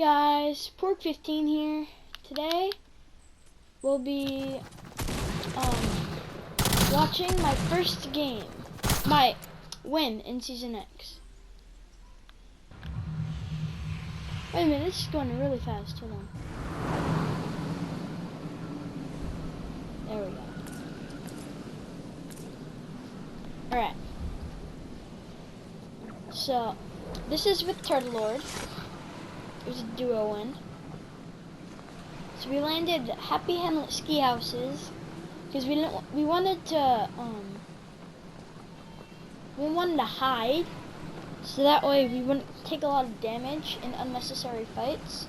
guys, Pork15 here. Today we'll be watching my first game, my win in Season X. Wait a minute, this is going really fast. Hold on. There we go. Alright. So, this is with Turtle Lord. It was a duo win. So we landed Happy Hamlet ski houses because we wanted to hide so that way we wouldn't take a lot of damage in unnecessary fights.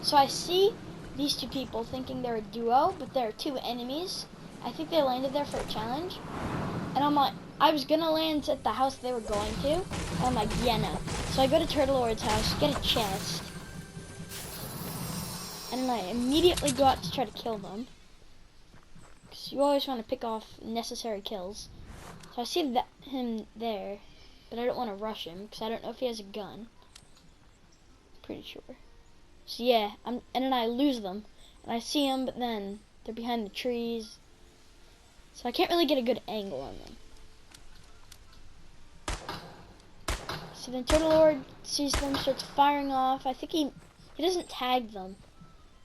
So I see these two people thinking they're a duo, but they're two enemies. I think they landed there for a challenge. And I'm like, I was gonna land at the house they were going to. And I'm like, yeah, no. So I go to Turtle Lord's house, get a chest. And then I immediately go out to try to kill them. Because you always want to pick off necessary kills. So I see him there. But I don't want to rush him because I don't know if he has a gun. Pretty sure. So yeah, and then I lose them. And I see them, but then they're behind the trees. So I can't really get a good angle on them. So then Turtle Lord sees them, starts firing off. I think he doesn't tag them,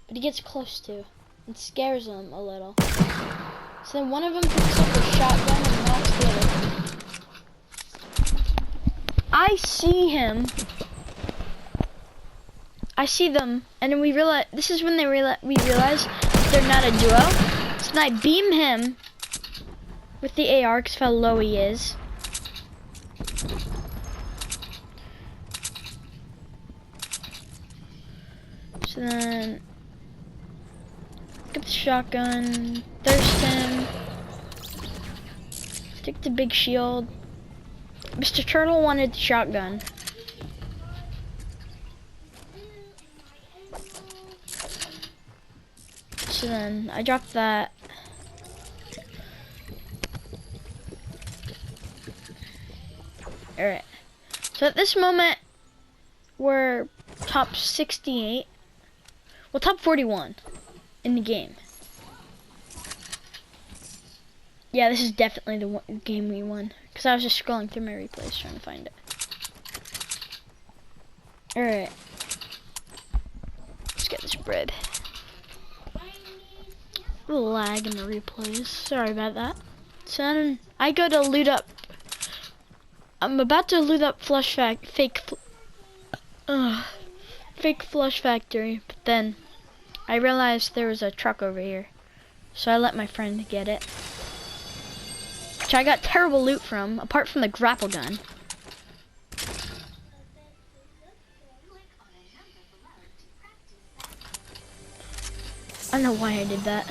but he gets close to and scares them a little. So then one of them picks up a shotgun and knocks the other. I see him. I see them, and then we realize this is when we realize they're not a duo. So then I beam him with the AR because of how low he is. So then get the shotgun, thirst him, stick the big shield. Mr. Turtle wanted the shotgun. So then I dropped that. Alright. So at this moment we're top 68. Well, top 41 in the game. Yeah, this is definitely the game we won. Because I was just scrolling through my replays trying to find it. Alright. Let's get this bread. A little lag in the replays. Sorry about that. So then I go to loot up. I'm about to loot up fake Flush Factory. But then I realized there was a truck over here. So I let my friend get it. Which I got terrible loot from, apart from the grapple gun. I don't know why I did that.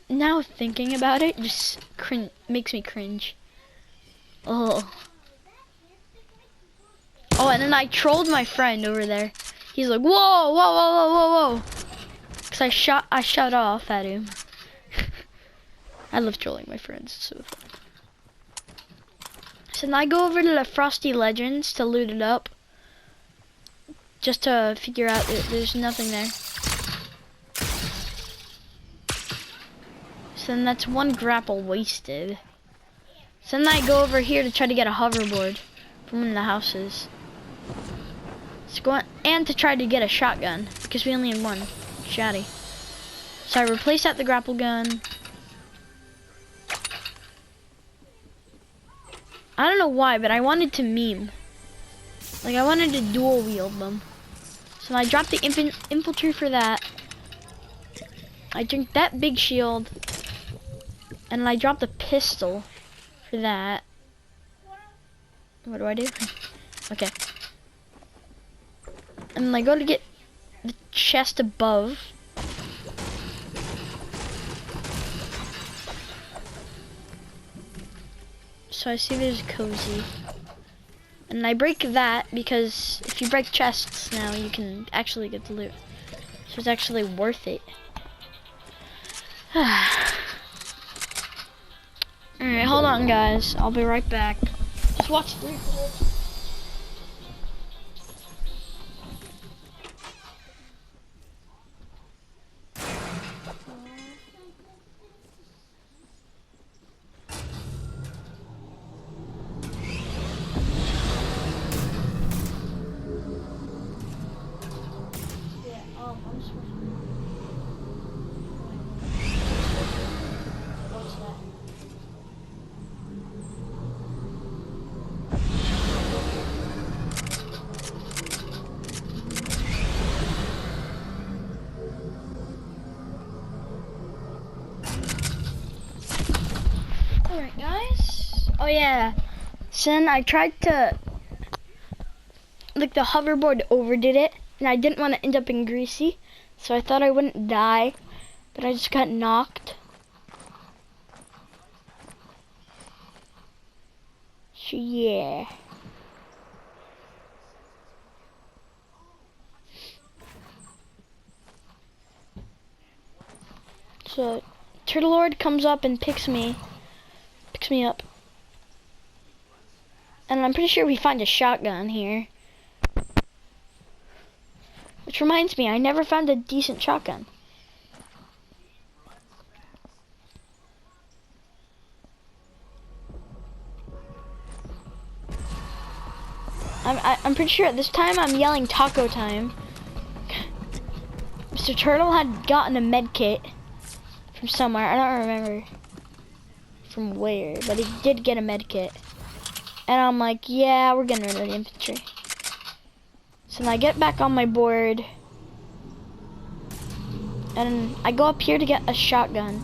Now thinking about it, just makes me cringe. Oh. Oh, and then I trolled my friend over there. He's like, whoa, whoa, whoa, whoa, whoa, whoa. Cause I shot off at him. I love trolling my friends, it's so fun. So then I go over to the Frosty Legends to loot it up. Just to figure out that there's nothing there. So then that's one grapple wasted. So then I go over here to try to get a hoverboard from one of the houses. And to try to get a shotgun, because we only had one shotty. So I replaced out the grapple gun. I don't know why, but I wanted to meme. Like, I wanted to dual wield them. So I dropped the infantry for that. I drank that big shield. And I dropped the pistol for that. What do I do? Okay. And then I go to get the chest above. So I see there's a cozy. And I break that because if you break chests now, you can actually get the loot. So it's actually worth it. Alright, hold on guys. I'll be right back. Just watch the replay. So then I tried to, like the hoverboard overdid it, and I didn't want to end up in greasy, so I thought I wouldn't die, but I just got knocked. So yeah. So Turtle Lord comes up and picks me up. And I'm pretty sure we find a shotgun here. Which reminds me, I never found a decent shotgun. I'm pretty sure at this time I'm yelling taco time. Mr. Turtle had gotten a med kit from somewhere. I don't remember from where, but he did get a med kit. And I'm like, yeah, we're getting rid of the infantry. So then I get back on my board. And I go up here to get a shotgun.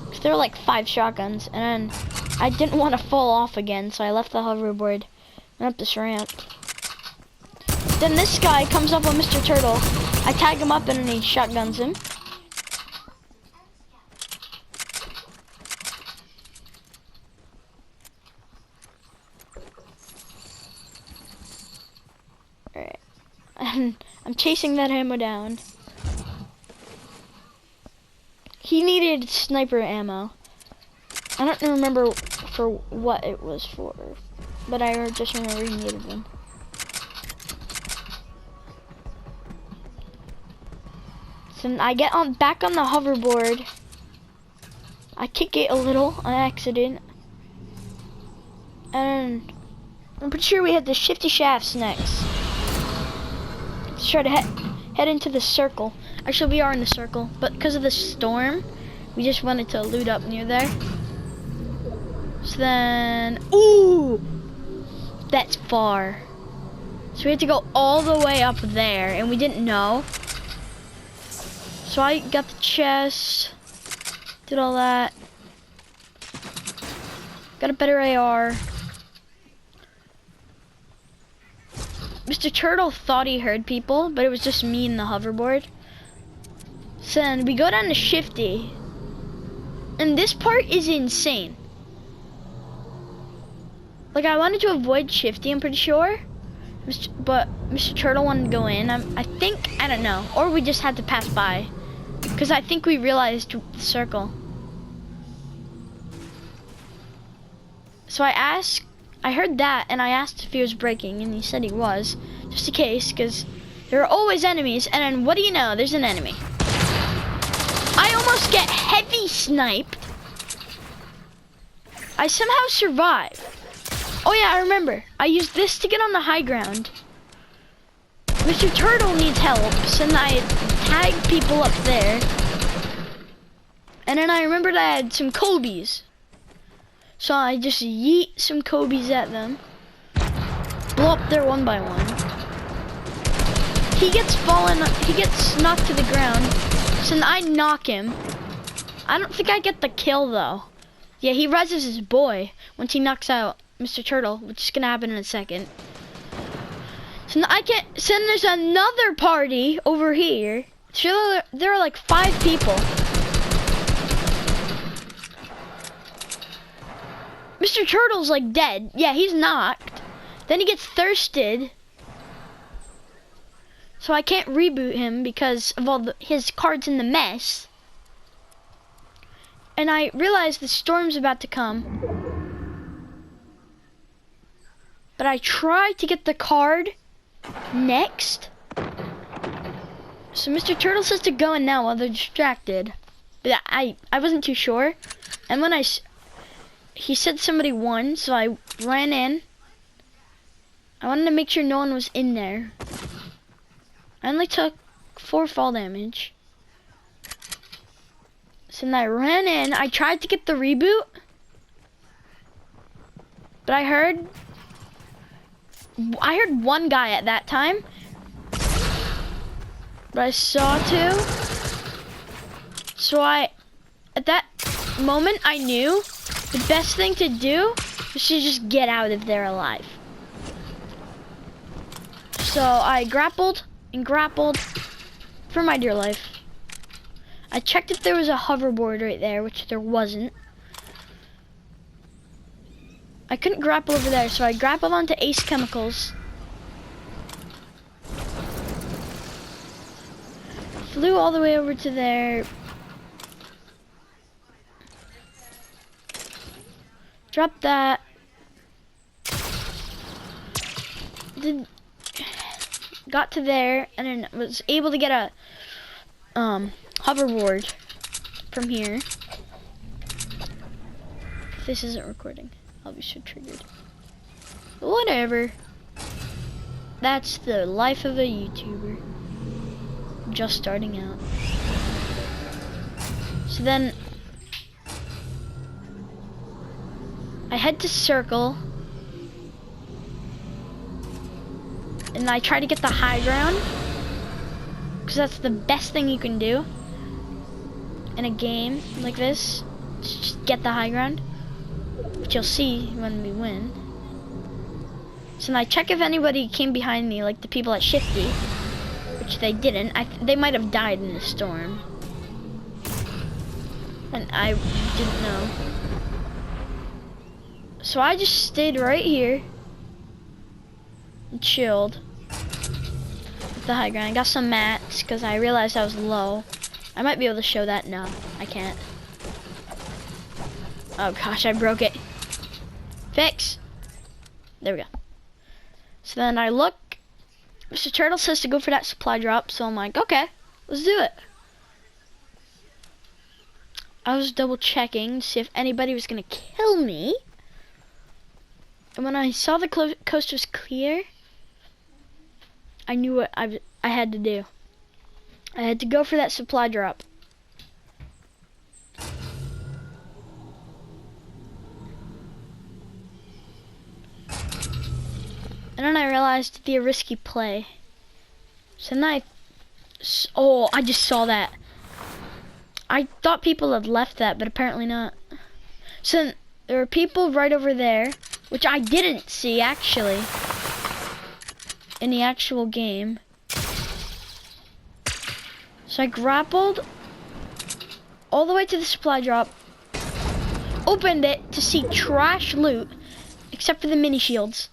Because there were like 5 shotguns. And then I didn't want to fall off again, so I left the hoverboard and up this ramp. Then this guy comes up on Mr. Turtle. I tag him up and then he shotguns him. Alright. And I'm chasing that ammo down. He needed sniper ammo. I don't remember for what it was for, but I just remember he needed one. So I get back on the hoverboard. I kick it a little on accident. And I'm pretty sure we had the shifty shafts next. Let's try to head into the circle. Actually, we are in the circle, but because of the storm, we just wanted to loot up near there. So then, ooh, that's far. So we had to go all the way up there, and we didn't know. So I got the chest, did all that. Got a better AR. Mr. Turtle thought he heard people, but it was just me and the hoverboard. So then we go down to Shifty. And this part is insane. Like, I wanted to avoid Shifty, I'm pretty sure. But Mr. Turtle wanted to go in. I think, I don't know. Or we just had to pass by. Because I think we realized the circle. So I heard that, and I asked if he was breaking, and he said he was. Just in case, because there are always enemies, and then what do you know? There's an enemy. I almost get heavy sniped. I somehow survive. Oh yeah, I remember. I used this to get on the high ground. Mr. Turtle needs help, so then I tag people up there. And then I remembered I had some Kobe's. So I just yeet some Kobe's at them. Blow up there one by one. He gets knocked to the ground. So then I knock him. I don't think I get the kill though. Yeah, he reses his boy once he knocks out Mr. Turtle, which is gonna happen in a second. So then there's another party over here. So there are like 5 people. Mr. Turtle's like dead. Yeah, he's knocked. Then he gets thirsted. So I can't reboot him because of all his cards in the mess. And I realize the storm's about to come. But I try to get the card next. So Mr. Turtle says to go in now while they're distracted. But I wasn't too sure. And when he said somebody won, so I ran in. I wanted to make sure no one was in there. I only took 4 fall damage. So then I ran in. I tried to get the reboot. But I heard one guy at that time. But I saw 2. So at that moment I knew the best thing to do We should just get out of there alive. So I grappled and grappled for my dear life. I checked if there was a hoverboard right there, which there wasn't. I couldn't grapple over there, so I grappled onto Ace Chemicals. Flew all the way over to there. Dropped that. Got to there, and then was able to get a hoverboard from here. If this isn't recording, I'll be so triggered. But whatever. That's the life of a YouTuber. Just starting out. So then I head to Circle. And I try to get the high ground, because that's the best thing you can do in a game like this. Just get the high ground, which you'll see when we win. So then I check if anybody came behind me, like the people at Shifty, which they didn't. They might have died in the storm, and I didn't know. So I just stayed right here and chilled with the high ground. I got some mats because I realized I was low. I might be able to show that. No, I can't. Oh gosh, I broke it. Fix. There we go. So then I look. Mr. Turtle says to go for that supply drop, so I'm like, okay, let's do it. I was double checking to see if anybody was gonna kill me. And when I saw the coast was clear, I knew what I had to do. I had to go for that supply drop. And then I realized it'd be a risky play. So then I just saw that. I thought people had left that, but apparently not. So then there were people right over there, which I didn't see actually in the actual game. So I grappled all the way to the supply drop, opened it to see trash loot, except for the mini shields.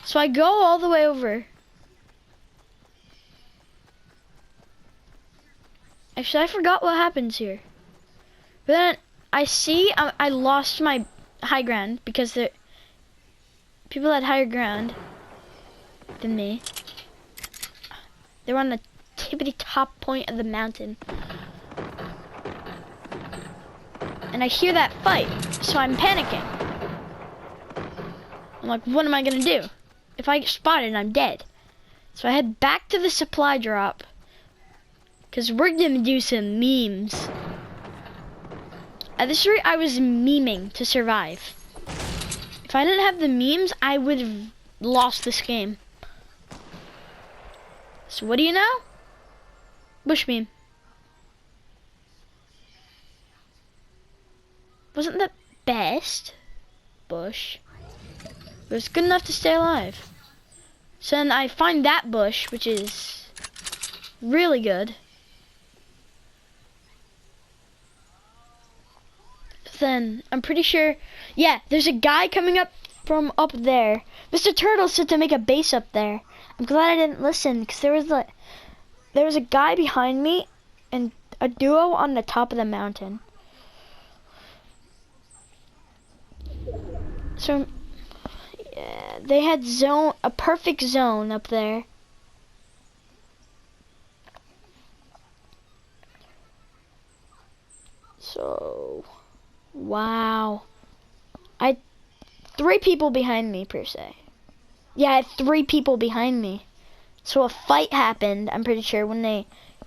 So I go all the way over. Actually, I forgot what happens here. But then I see I lost my high ground because the people had higher ground than me. They were on the tippity top point of the mountain. And I hear that fight, so I'm panicking. I'm like, what am I gonna do? If I get spotted, I'm dead. So I head back to the supply drop, because we're gonna do some memes. At this rate, I was memeing to survive. If I didn't have the memes, I would have lost this game. So what do you know? Bush meme. Wasn't the best bush, but it's good enough to stay alive. So then I find that bush, which is really good. Then I'm pretty sure, yeah, there's a guy coming up from up there. Mr. Turtle said to make a base up there. I'm glad I didn't listen, because there was a guy behind me and a duo on the top of the mountain. So yeah, they had a perfect zone up there. So wow. I had 3 people behind me, per se. Yeah, I had 3 people behind me. So a fight happened, I'm pretty sure, when they,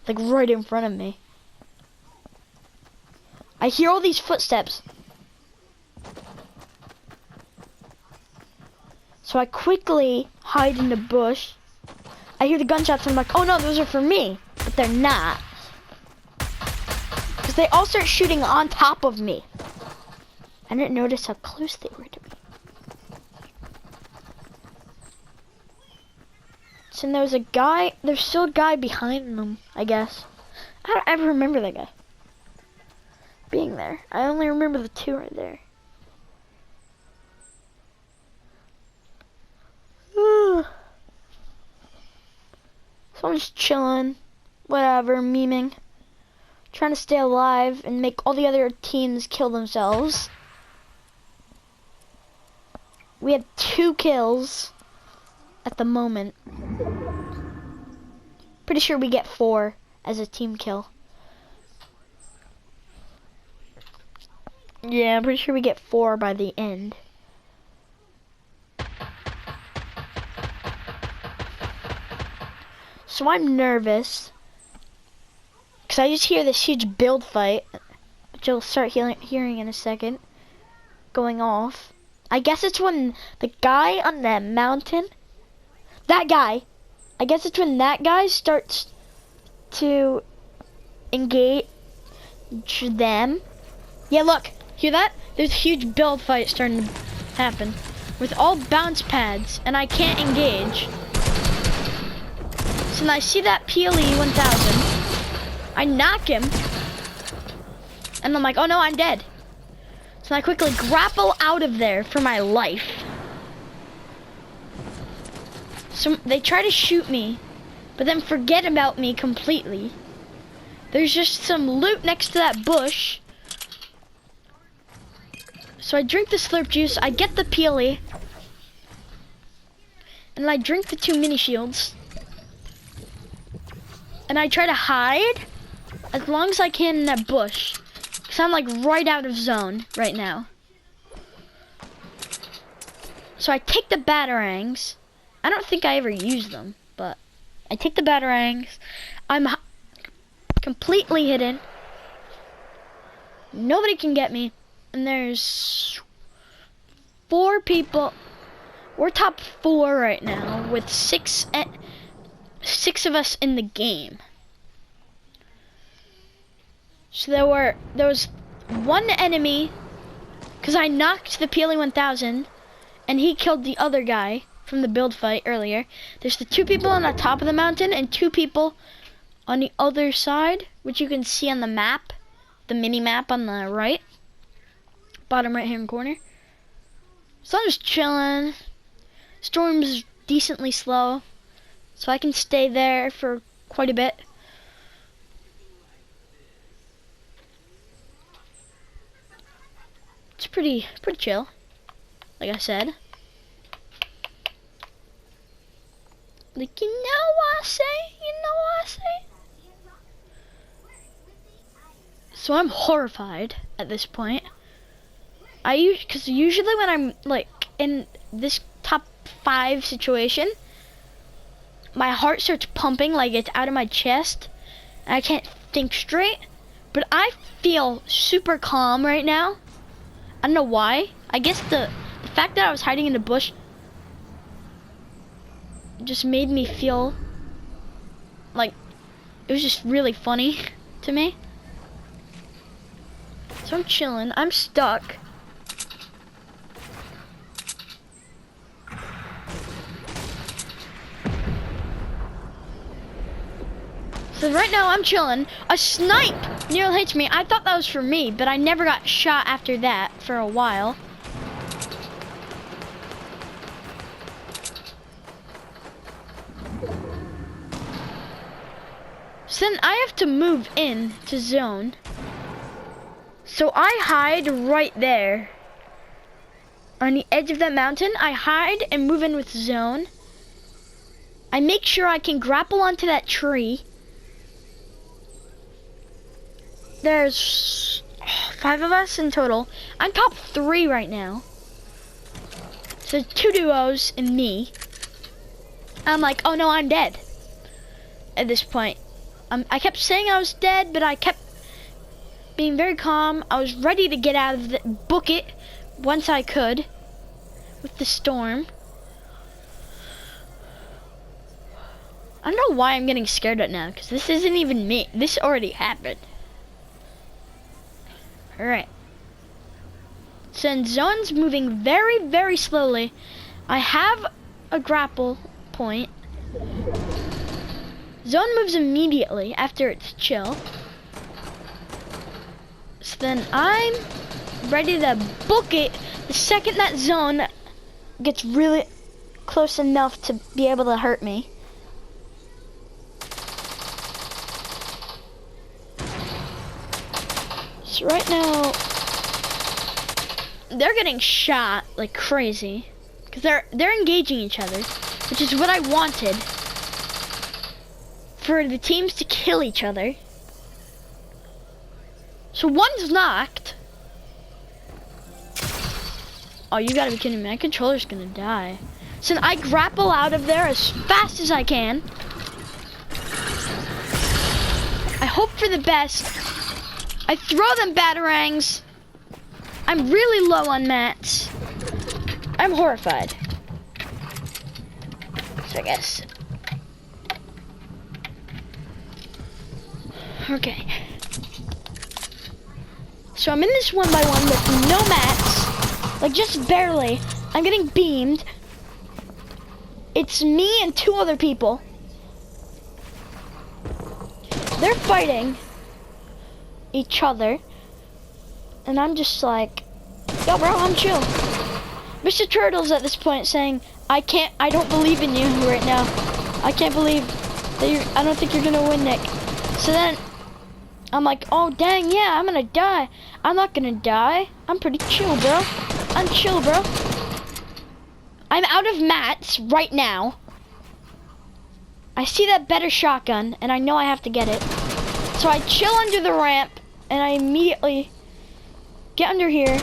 like, right in front of me. I hear all these footsteps. So I quickly hide in the bush. I hear the gunshots and I'm like, oh no, those are for me. But they're not. Because they all start shooting on top of me. I didn't notice how close they were to me. So there was a guy, there's still a guy behind them, I guess. I don't ever remember that guy being there. I only remember the two right there. So I'm just chilling, whatever, memeing, trying to stay alive and make all the other teams kill themselves. We have 2 kills at the moment. Pretty sure we get 4 as a team kill. Yeah, I'm pretty sure we get 4 by the end. So I'm nervous because I just hear this huge build fight, which you'll start hearing in a second, going off. I guess it's when the guy on that mountain, that guy, I guess it's when that guy starts to engage them. Yeah, look, hear that? There's a huge build fight starting to happen with all bounce pads, and I can't engage. So now I see that PLE 1000. I knock him, and I'm like, oh no, I'm dead. So I quickly grapple out of there for my life. So they try to shoot me, but then forget about me completely. There's just some loot next to that bush. So I drink the slurp juice, I get the PLE, and I drink the 2 mini shields. And I try to hide as long as I can in that bush. Because I'm like right out of zone right now. So I take the batarangs. I don't think I ever use them, but I take the batarangs. I'm completely hidden. Nobody can get me. And there's 4 people. We're top 4 right now with 6 of us in the game. So there was 1 enemy, because I knocked the PLE 1000, and he killed the other guy from the build fight earlier. There's the 2 people on the top of the mountain and 2 people on the other side, which you can see on the map, the mini map on the right, bottom right hand corner. So I'm just chilling. Storm's decently slow, so I can stay there for quite a bit. It's pretty chill, like I said. Like, you know what I say? You know what I say? So I'm horrified at this point. Because usually when I'm like in this top 5 situation, my heart starts pumping like it's out of my chest, and I can't think straight. But I feel super calm right now. I don't know why. I guess the fact that I was hiding in the bush just made me feel like it was just really funny to me. So I'm chilling. I'm stuck. So right now I'm chilling. A snipe nearly hits me. I thought that was for me, but I never got shot after that for a while. So then I have to move in to zone. So I hide right there. On the edge of that mountain, I hide and move in with zone. I make sure I can grapple onto that tree. There's 5 of us in total. I'm top 3 right now. So 2 duos and me. I'm like, oh no, I'm dead. At this point. I kept saying I was dead, but I kept being very calm. I was ready to get out of the book it once I could with the storm. I don't know why I'm getting scared right now, because this isn't even me. This already happened. Alright. Since Zone's moving very, very slowly, I have a grapple point. Zone moves immediately after it's chill. So then I'm ready to book it the second that Zone gets really close enough to be able to hurt me. So right now, they're getting shot like crazy because they're engaging each other, which is what I wanted, for the teams to kill each other. So one's knocked. Oh, you gotta be kidding me. My controller's gonna die. So I grapple out of there as fast as I can. I hope for the best. I throw them batarangs. I'm really low on mats. I'm horrified. So I guess. Okay. So I'm in this 1x1 with no mats. Like just barely. I'm getting beamed. It's me and two other people. They're fighting each other. And I'm just like, yo bro, I'm chill. Mr. Turtle's at this point saying, I don't believe in you right now. I can't believe that I don't think you're gonna win, Nick. So then, I'm like, oh dang, yeah, I'm gonna die. I'm not gonna die. I'm pretty chill, bro. I'm chill, bro. I'm out of mats right now. I see that better shotgun, and I know I have to get it. So I chill under the ramp, and I immediately get under here.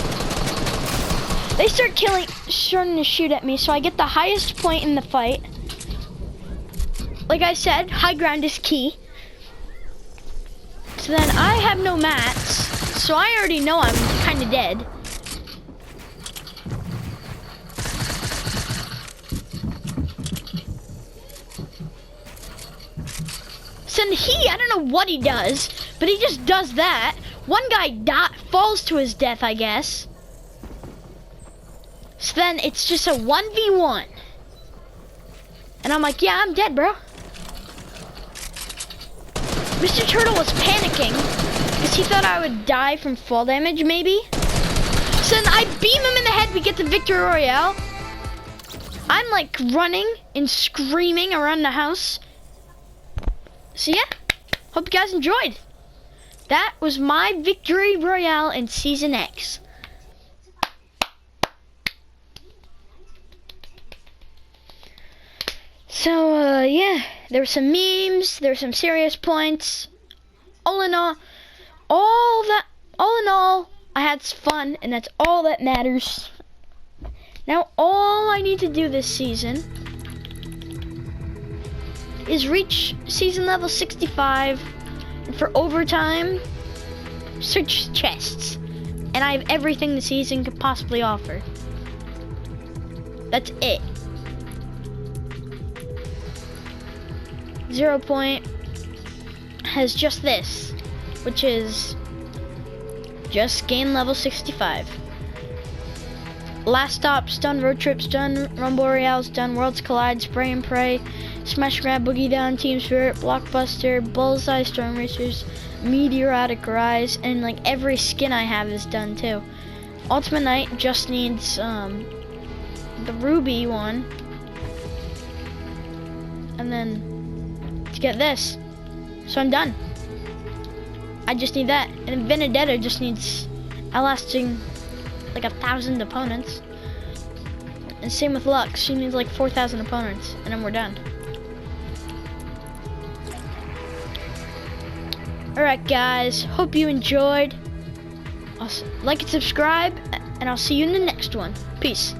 They start starting to shoot at me, so I get the highest point in the fight. Like I said, high ground is key. So then I have no mats, so I already know I'm kind of dead. So then I don't know what he does, but he just does that. One guy falls to his death, I guess. So then it's just a 1v1. And I'm like, yeah, I'm dead, bro. Mr. Turtle was panicking because he thought I would die from fall damage, maybe. So then I beam him in the head. We get the Victory Royale. I'm like running and screaming around the house. So yeah, hope you guys enjoyed. That was my Victory Royale in Season X. So yeah, there were some memes, there were some serious points. All in all, I had fun, and that's all that matters. Now all I need to do this season is reach season level 65, and for overtime, search chests. And I have everything the season could possibly offer. That's it. 0 point has just this, which is just gain level 65. Last Stop's done, Road Trip's done, Rumble Royale's done, Worlds Collide, Spray and Pray, Smash Grab, Boogie Down, Team Spirit, Blockbuster, Bullseye, Storm Racers, Meteoric Rise, and like every skin I have is done too. Ultimate Night just needs the Ruby one, and then to get this, so I'm done. I just need that, and Benedetta just needs outlasting like 1,000 opponents, and same with Lux. She needs like 4,000 opponents, and then we're done. Alright guys, hope you enjoyed. Like and subscribe, and I'll see you in the next one. Peace.